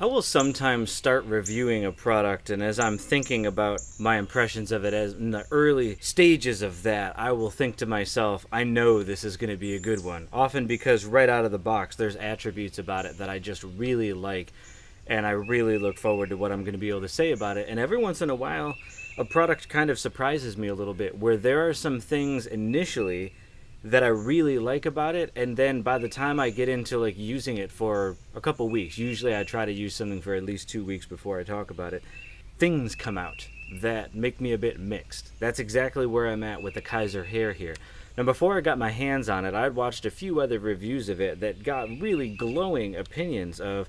I will sometimes start reviewing a product, and as I'm thinking about my impressions of it as in the early stages of that, I will think to myself, I know this is going to be a good one. Often because right out of the box, there's attributes about it that I just really like, and I really look forward to what I'm going to be able to say about it. And every once in a while, a product kind of surprises me a little bit, where there are some things initially that I really like about it, and then by the time I get into like using it for a couple weeks, usually I try to use something for at least 2 weeks before I talk about it, things come out that make me a bit mixed. That's exactly where I'm at with the Kizer Hare here. Now, before I got my hands on it, I'd watched a few other reviews of it that got really glowing opinions of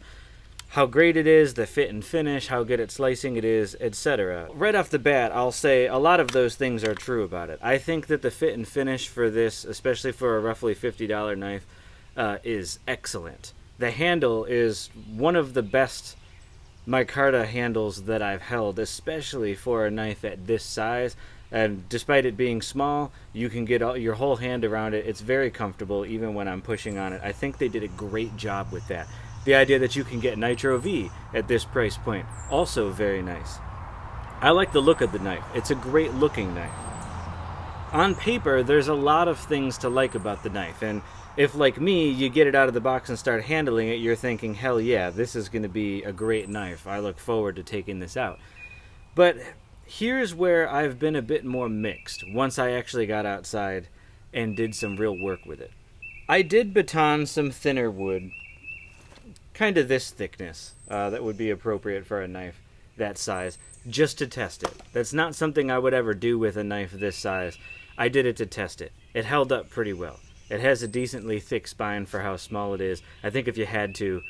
how great it is, the fit and finish, how good at slicing it is, etc. Right off the bat, I'll say a lot of those things are true about it. I think that the fit and finish for this, especially for a roughly $50 knife, is excellent. The handle is one of the best micarta handles that I've held, especially for a knife at this size. And despite it being small, you can get your whole hand around it. It's very comfortable even when I'm pushing on it. I think they did a great job with that. The idea that you can get Nitro V at this price point, also very nice. I like the look of the knife. It's a great looking knife. On paper, there's a lot of things to like about the knife, and if, like me, you get it out of the box and start handling it, you're thinking, hell yeah, this is going to be a great knife. I look forward to taking this out. But here's where I've been a bit more mixed once I actually got outside and did some real work with it. I did baton some thinner wood, kind of this thickness, that would be appropriate for a knife that size, just to test it. That's not something I would ever do with a knife this size. I did it to test it. It held up pretty well. It has a decently thick spine for how small it is. I think if you had to,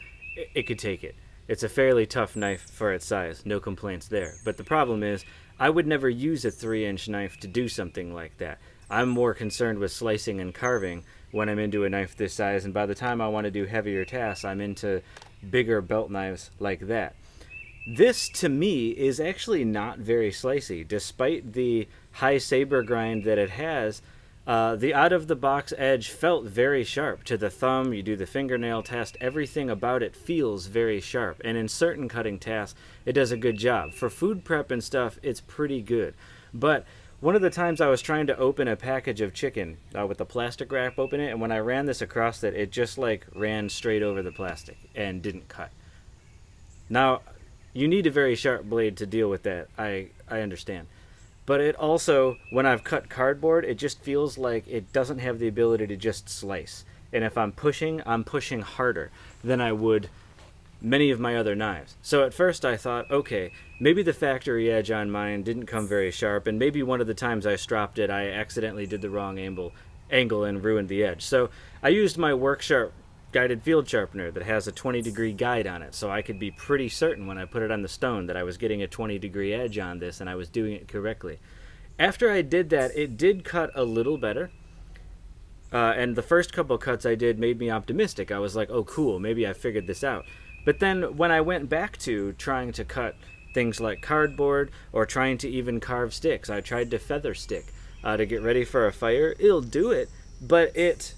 it could take it. It's a fairly tough knife for its size, no complaints there. But the problem is, I would never use a 3-inch knife to do something like that. I'm more concerned with slicing and carving when I'm into a knife this size, and by the time I want to do heavier tasks, I'm into bigger belt knives like that. This, to me, is actually not very slicey. Despite the high saber grind that it has, the out-of-the-box edge felt very sharp. To the thumb, you do the fingernail test, everything about it feels very sharp. And in certain cutting tasks, it does a good job. For food prep and stuff, it's pretty good. But one of the times I was trying to open a package of chicken with the plastic wrap open it, and when I ran this across it, it just like ran straight over the plastic and didn't cut. Now, you need a very sharp blade to deal with that, I understand. But it also, when I've cut cardboard, it just feels like it doesn't have the ability to just slice. And if I'm pushing harder than I would many of my other knives. So at first I thought, okay, maybe the factory edge on mine didn't come very sharp, and maybe one of the times I stropped it, I accidentally did the wrong angle and ruined the edge. So I used my Work Sharp guided field sharpener that has a 20-degree guide on it, so I could be pretty certain when I put it on the stone that I was getting a 20-degree edge on this and I was doing it correctly. After I did that, it did cut a little better. And the first couple cuts I did made me optimistic. I was like, oh cool, maybe I figured this out. But then when I went back to trying to cut things like cardboard or trying to even carve sticks, I tried to feather stick to get ready for a fire. It'll do it, but it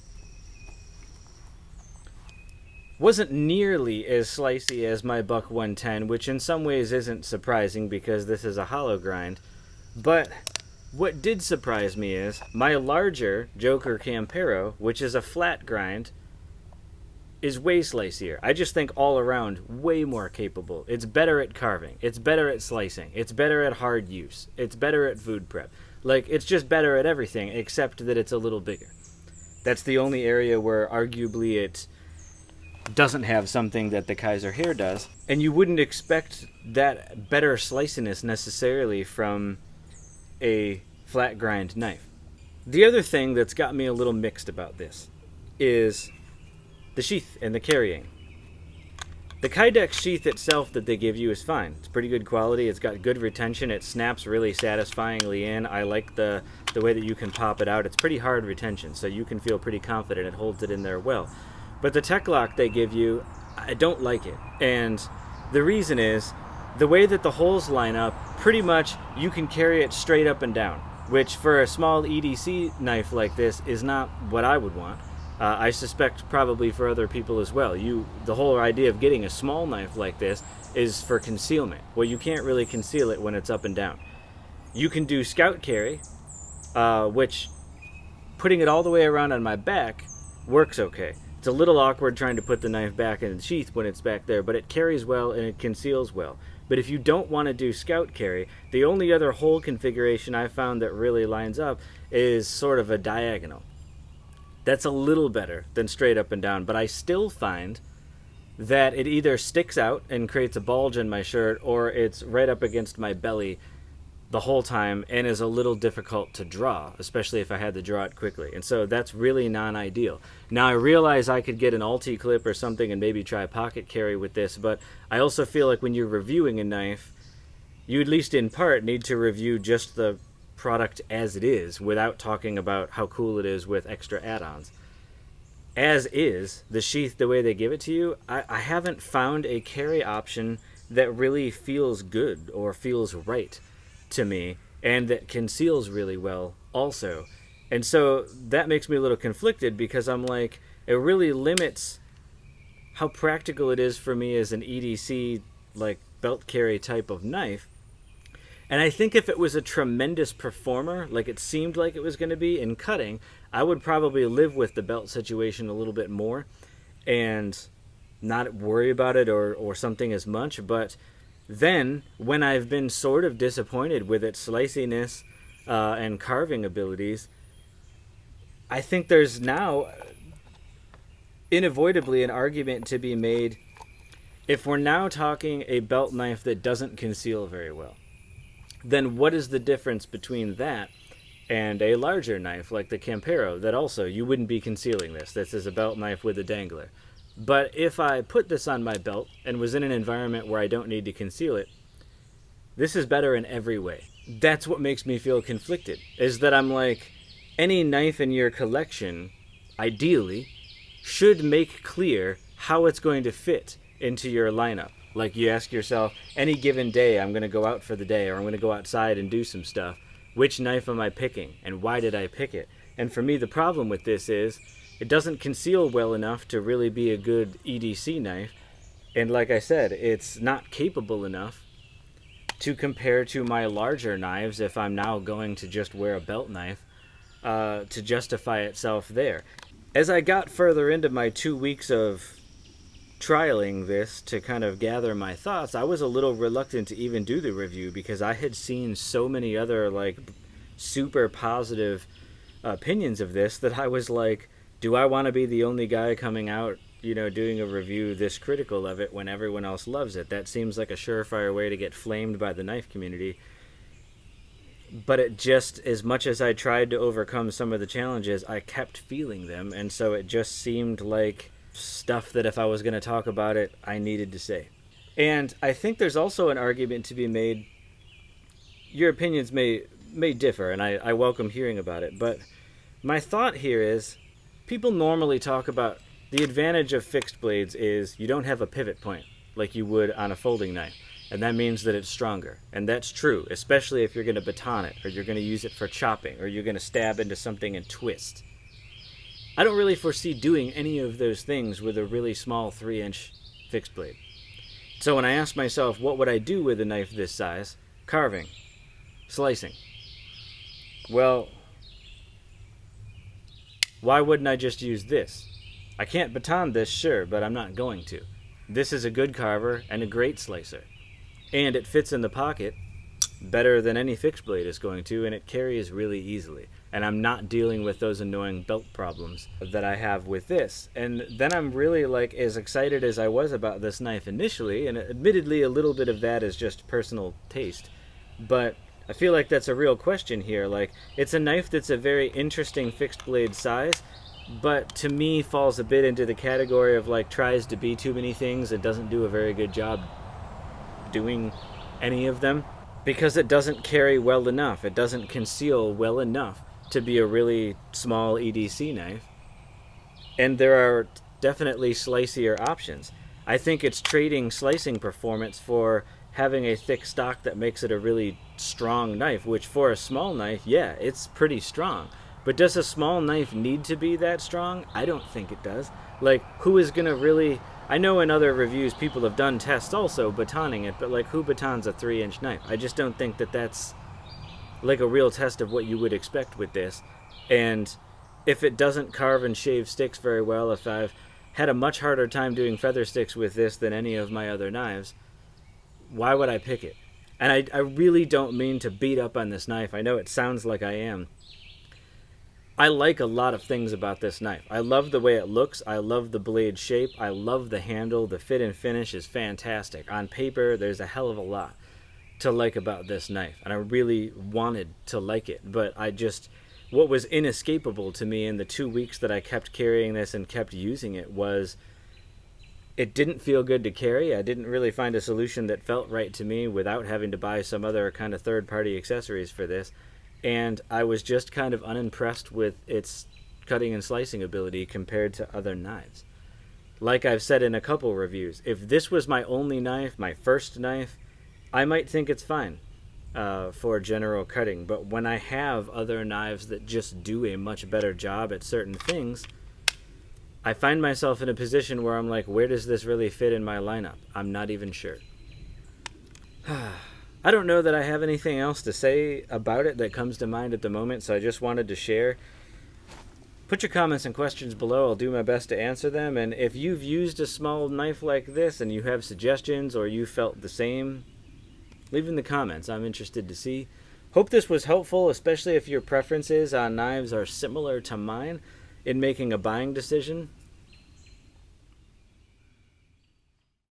wasn't nearly as slicey as my Buck 110, which in some ways isn't surprising because this is a hollow grind. But what did surprise me is my larger Joker Campero, which is a flat grind, is way slicier. I just think all around way more capable. It's better at carving. It's better at slicing. It's better at hard use. It's better at food prep. Like, it's just better at everything except that it's a little bigger. That's the only area where arguably it doesn't have something that the Kizer Hare does. And you wouldn't expect that better sliciness necessarily from a flat grind knife. The other thing that's got me a little mixed about this is the sheath and the carrying. The Kydex sheath itself that they give you is fine. It's pretty good quality. It's got good retention. It snaps really satisfyingly in. I like the way that you can pop it out. It's pretty hard retention, so you can feel pretty confident it holds it in there well. But the Tech Lock they give you, I don't like it. And the reason is, the way that the holes line up, pretty much you can carry it straight up and down, which for a small EDC knife like this is not what I would want. I suspect probably for other people as well. The whole idea of getting a small knife like this is for concealment. Well, you can't really conceal it when it's up and down. You can do scout carry, which putting it all the way around on my back works okay. It's a little awkward trying to put the knife back in the sheath when it's back there, but it carries well and it conceals well. But if you don't want to do scout carry, the only other hole configuration I found that really lines up is sort of a diagonal. That's a little better than straight up and down, but I still find that it either sticks out and creates a bulge in my shirt, or it's right up against my belly the whole time and is a little difficult to draw, especially if I had to draw it quickly. And so that's really non-ideal. Now I realize I could get an Alti clip or something and maybe try pocket carry with this, but I also feel like when you're reviewing a knife, you at least in part need to review just the product as it is without talking about how cool it is with extra add-ons. As is, the sheath, the way they give it to you, I haven't found a carry option that really feels good or feels right to me, and that conceals really well also. And so that makes me a little conflicted, because I'm like, it really limits how practical it is for me as an EDC, like belt carry type of knife. And I think if it was a tremendous performer, like it seemed like it was going to be in cutting, I would probably live with the belt situation a little bit more and not worry about it or something as much. But then, when I've been sort of disappointed with its sliciness and carving abilities, I think there's now unavoidably an argument to be made if we're now talking a belt knife that doesn't conceal very well. Then what is the difference between that and a larger knife like the Campero that also you wouldn't be concealing this? This is a belt knife with a dangler. But if I put this on my belt and was in an environment where I don't need to conceal it, this is better in every way. That's what makes me feel conflicted, is that I'm like, any knife in your collection, ideally, should make clear how it's going to fit into your lineup. Like you ask yourself, any given day I'm going to go out for the day, or I'm going to go outside and do some stuff. Which knife am I picking, and why did I pick it? And for me, the problem with this is it doesn't conceal well enough to really be a good EDC knife. And like I said, it's not capable enough to compare to my larger knives if I'm now going to just wear a belt knife to justify itself there. As I got further into my 2 weeks of trialing this to kind of gather my thoughts, I was a little reluctant to even do the review, because I had seen so many other like super positive opinions of this that I was like, do I want to be the only guy coming out, doing a review this critical of it when everyone else loves it? That seems like a surefire way to get flamed by the knife community. But it just, as much as I tried to overcome some of the challenges, I kept feeling them, and so it just seemed like stuff that if I was going to talk about it, I needed to say. And I think there's also an argument to be made. Your opinions may differ, and I welcome hearing about it, but my thought here is, people normally talk about the advantage of fixed blades is you don't have a pivot point like you would on a folding knife, and that means that it's stronger. And that's true, especially if you're going to baton it, or you're going to use it for chopping, or you're going to stab into something and twist. I don't really foresee doing any of those things with a really small 3-inch fixed blade. So when I asked myself, what would I do with a knife this size? Carving. Slicing. Well, why wouldn't I just use this? I can't baton this, sure, but I'm not going to. This is a good carver and a great slicer. And it fits in the pocket better than any fixed blade is going to, and it carries really easily. And I'm not dealing with those annoying belt problems that I have with this. And then I'm really like as excited as I was about this knife initially, and admittedly a little bit of that is just personal taste. But I feel like that's a real question here. Like, it's a knife that's a very interesting fixed blade size, but to me falls a bit into the category of like tries to be too many things and doesn't do a very good job doing any of them, because it doesn't carry well enough. It doesn't conceal well enough to be a really small EDC knife. And there are definitely slicier options. I think it's trading slicing performance for having a thick stock that makes it a really strong knife, which for a small knife, yeah, it's pretty strong. But does a small knife need to be that strong? I don't think it does. Like, who is going to really... I know in other reviews people have done tests also batoning it, but like, who batons a 3-inch knife? I just don't think that that's like a real test of what you would expect with this. And if it doesn't carve and shave sticks very well, if I've had a much harder time doing feather sticks with this than any of my other knives, why would I pick it? And I really don't mean to beat up on this knife. I know it sounds like I am. I like a lot of things about this knife. I love the way it looks. I love the blade shape. I love the handle. The fit and finish is fantastic. On paper, there's a hell of a lot to like about this knife. And I really wanted to like it. But what was inescapable to me in the 2 weeks that I kept carrying this and kept using it was it didn't feel good to carry. I didn't really find a solution that felt right to me without having to buy some other kind of third-party accessories for this. And I was just kind of unimpressed with its cutting and slicing ability compared to other knives. Like I've said in a couple reviews, if this was my only knife, my first knife, I might think it's fine for general cutting. But when I have other knives that just do a much better job at certain things, I find myself in a position where I'm like, where does this really fit in my lineup? I'm not even sure. I don't know that I have anything else to say about it that comes to mind at the moment, so I just wanted to share. Put your comments and questions below. I'll do my best to answer them. And if you've used a small knife like this and you have suggestions or you felt the same, leave in the comments. I'm interested to see. Hope this was helpful, especially if your preferences on knives are similar to mine in making a buying decision.